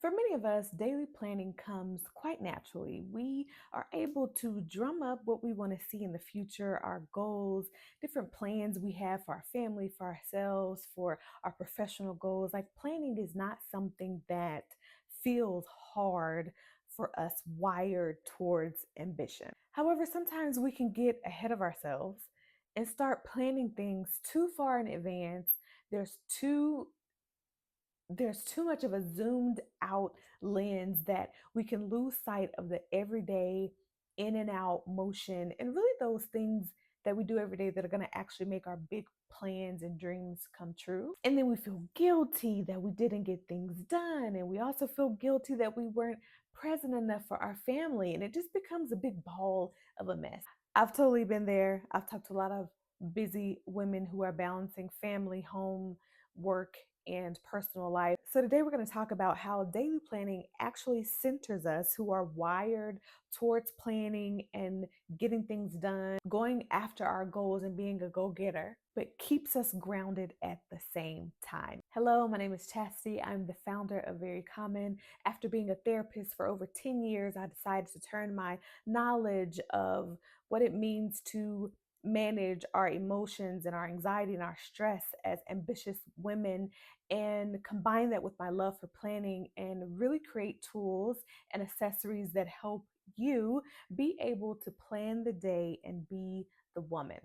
For many of us, daily planning comes quite naturally. We are able to drum up what we want to see in the future, our goals, different plans we have for our family, for ourselves, for our professional goals. Like planning is not something that feels hard for us wired towards ambition. However, sometimes we can get ahead of ourselves and start planning things too far in advance. There's too there's too much of a zoomed out lens that we can lose sight of the everyday in and out motion and really those things that we do every day that are going to actually make our big plans and dreams come true. And then we feel guilty that we didn't get things done. And we also feel guilty that we weren't present enough for our family. And it just becomes a big ball of a mess. I've totally been there. I've talked to a lot of busy women who are balancing family, home, work, and personal life. So today we're going to talk about how daily planning actually centers us who are wired towards planning and getting things done, going after our goals and being a go-getter, but keeps us grounded at the same time. Hello, my name is Chastity. I'm the founder of Very Common. After being a therapist for over 10 years, I decided to turn my knowledge of what it means to manage our emotions and our anxiety and our stress as ambitious women and combine that with my love for planning and really create tools and accessories that help you be able to plan the day and be the woman.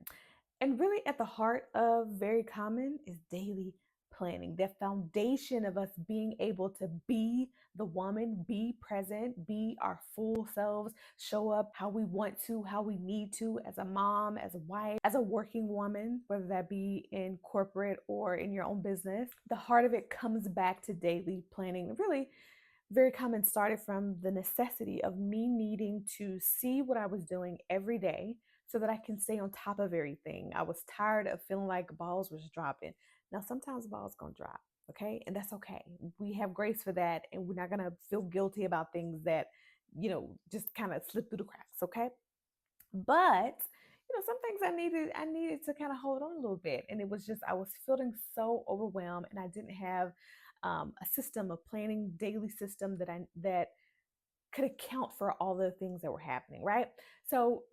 And really, at the heart of Very Common is daily planning, the foundation of us being able to be the woman, be present, be our full selves, show up how we want to, how we need to, as a mom, as a wife, as a working woman, whether that be in corporate or in your own business. The heart of it comes back to daily planning. Really, Very Common started from the necessity of me needing to see what I was doing every day so that I can stay on top of everything. I was tired of feeling like balls was dropping. Now, sometimes balls gonna drop, okay? And that's okay. We have grace for that, and we're not gonna feel guilty about things that, just kind of slip through the cracks, okay? But some things I needed to kind of hold on a little bit. And it was just I was feeling so overwhelmed and I didn't have a system, a planning daily system that could account for all the things that were happening, right? So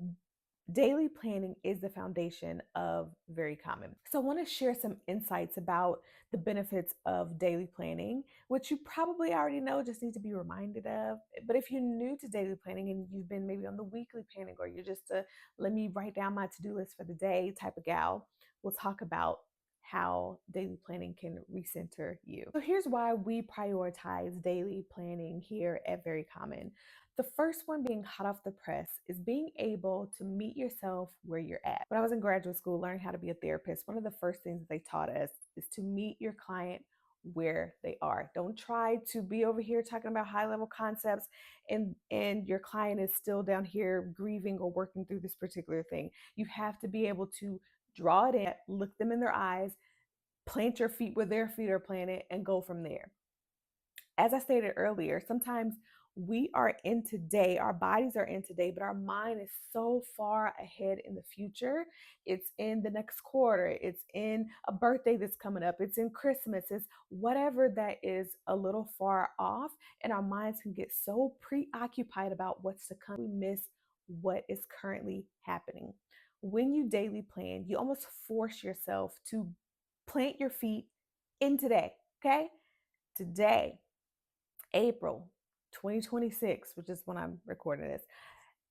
daily planning is the foundation of Very Common. So I want to share some insights about the benefits of daily planning, which you probably already know, just need to be reminded of. But if you're new to daily planning and you've been maybe on the weekly planning or you're just a let me write down my to-do list for the day type of gal, we'll talk about how daily planning can recenter you. So here's why we prioritize daily planning here at Very Common. The first one being hot off the press is being able to meet yourself where you're at. When I was in graduate school learning how to be a therapist, one of the first things that they taught us is to meet your client where they are. Don't try to be over here talking about high level concepts and your client is still down here grieving or working through this particular thing. You have to be able to draw it in, look them in their eyes, plant your feet where their feet are planted, and go from there. As I stated earlier, sometimes we are in today, our bodies are in today, but our mind is so far ahead in the future. It's in the next quarter, it's in a birthday that's coming up, it's in Christmas, it's whatever that is a little far off, and our minds can get so preoccupied about what's to come, we miss what is currently happening. When you daily plan, you almost force yourself to plant your feet in today, okay? Today, April 2026, which is when I'm recording this,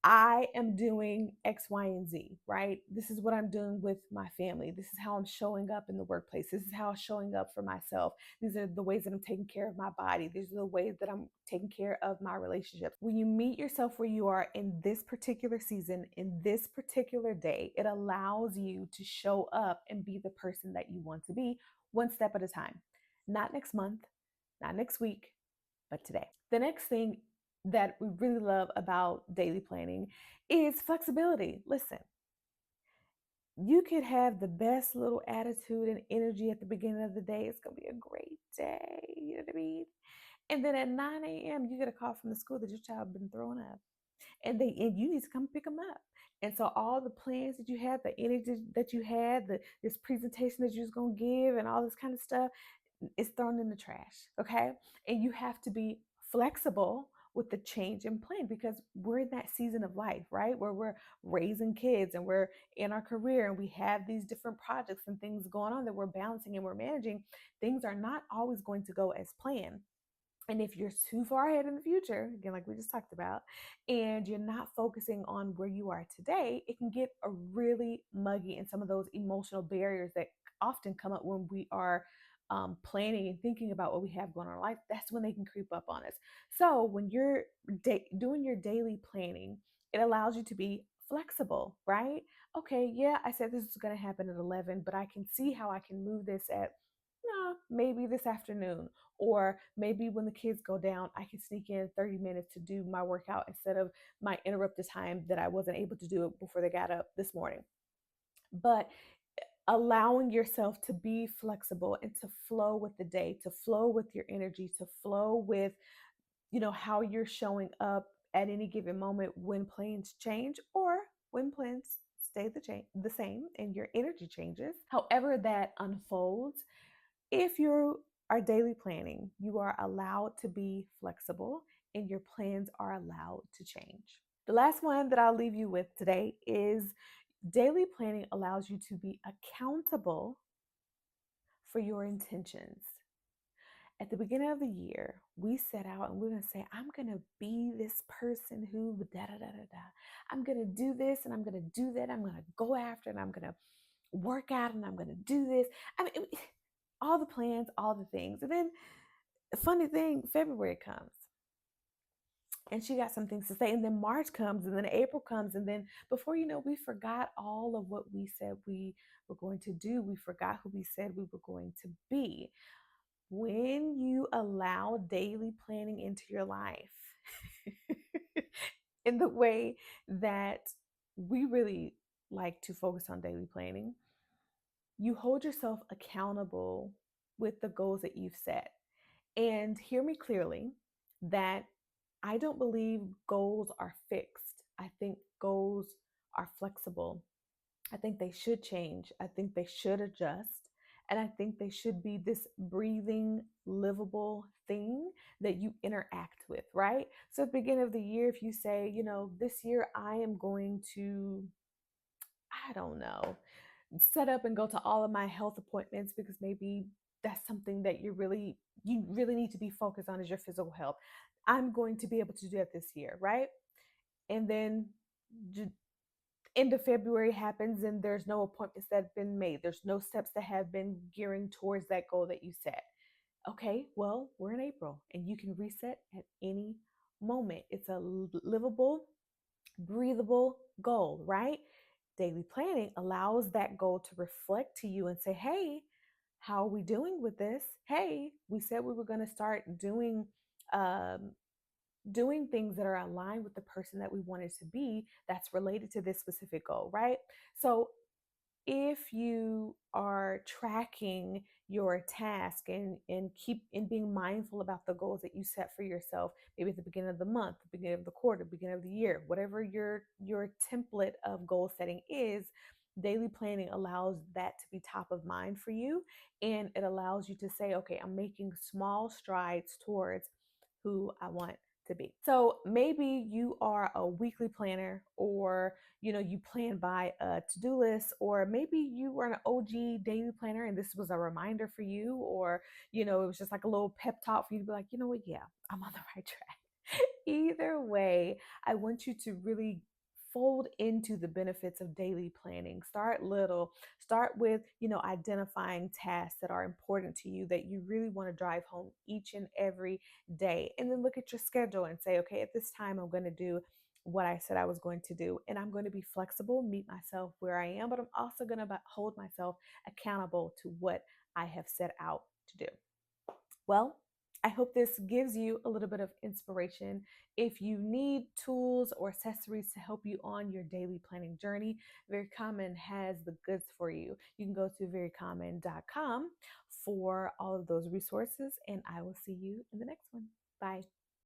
I am doing X, Y, and Z, right? This is what I'm doing with my family. This is how I'm showing up in the workplace. This is how I'm showing up for myself. These are the ways that I'm taking care of my body. These are the ways that I'm taking care of my relationships. When you meet yourself where you are in this particular season, in this particular day, it allows you to show up and be the person that you want to be one step at a time. Not next month, not next week, but today. The next thing that we really love about daily planning is flexibility. Listen, you could have the best little attitude and energy at the beginning of the day. It's going to be a great day. You know what I mean? And then at 9 a.m., you get a call from the school that your child been throwing up. And you need to come pick them up. And so all the plans that you had, the energy that you had, this presentation that you was gonna give, and all this kind of stuff is thrown in the trash. Okay, and you have to be flexible with the change in plan because we're in that season of life, right? Where we're raising kids and we're in our career and we have these different projects and things going on that we're balancing and we're managing. Things are not always going to go as planned. And if you're too far ahead in the future, again, like we just talked about, and you're not focusing on where you are today, it can get a really muggy and some of those emotional barriers that often come up when we are planning and thinking about what we have going on in our life. That's when they can creep up on us. So when you're doing your daily planning, it allows you to be flexible, right? Okay, yeah, I said this is going to happen at 11, but I can see how I can move this at no, maybe this afternoon, or maybe when the kids go down, I can sneak in 30 minutes to do my workout instead of my interrupted time that I wasn't able to do it before they got up this morning. But allowing yourself to be flexible and to flow with the day, to flow with your energy, to flow with, how you're showing up at any given moment when plans change or when plans stay the same and your energy changes. However that unfolds, if you are daily planning, you are allowed to be flexible and your plans are allowed to change. The last one that I'll leave you with today is daily planning allows you to be accountable for your intentions. At the beginning of the year, we set out and we're going to say, I'm going to be this person who da da da da da. I'm going to do this and I'm going to do that. I'm going to go after and I'm going to work out and I'm going to do this. I mean, all the plans, all the things. And then the funny thing, February comes and she got some things to say. And then March comes and then April comes. And then before you know, we forgot all of what we said we were going to do. We forgot who we said we were going to be. When you allow daily planning into your life in the way that we really like to focus on daily planning, you hold yourself accountable with the goals that you've set. And hear me clearly that I don't believe goals are fixed. I think goals are flexible. I think they should change. I think they should adjust. And I think they should be this breathing, livable thing that you interact with, right? So at the beginning of the year, if you say, this year I am going to, I don't know, set up and go to all of my health appointments because maybe that's something that you really need to be focused on is your physical health. I'm going to be able to do that this year, right? And then end of February happens and there's no appointments that have been made. There's no steps that have been gearing towards that goal that you set. Okay, well, we're in April and you can reset at any moment. It's a livable, breathable goal, right? Daily planning allows that goal to reflect to you and say, hey, how are we doing with this? Hey, we said we were going to start um, doing things that are aligned with the person that we wanted to be that's related to this specific goal, right? So if you are tracking your task and keep and being mindful about the goals that you set for yourself, maybe at the beginning of the month, the beginning of the quarter, beginning of the year, whatever your template of goal setting is, daily planning allows that to be top of mind for you, and it allows you to say, okay, I'm making small strides towards who I want to be. So maybe you are a weekly planner, or you plan by a to-do list, or maybe you were an OG daily planner and this was a reminder for you, or it was just like a little pep talk for you to be like, you know what, yeah, I'm on the right track. Either way, I want you to really fold into the benefits of daily planning. Start little. Start with, identifying tasks that are important to you that you really want to drive home each and every day. And then look at your schedule and say, okay, at this time I'm going to do what I said I was going to do. And I'm going to be flexible, meet myself where I am, but I'm also going to hold myself accountable to what I have set out to do. Well, I hope this gives you a little bit of inspiration. If you need tools or accessories to help you on your daily planning journey, Very Common has the goods for you. You can go to verycommon.com for all of those resources, and I will see you in the next one. Bye.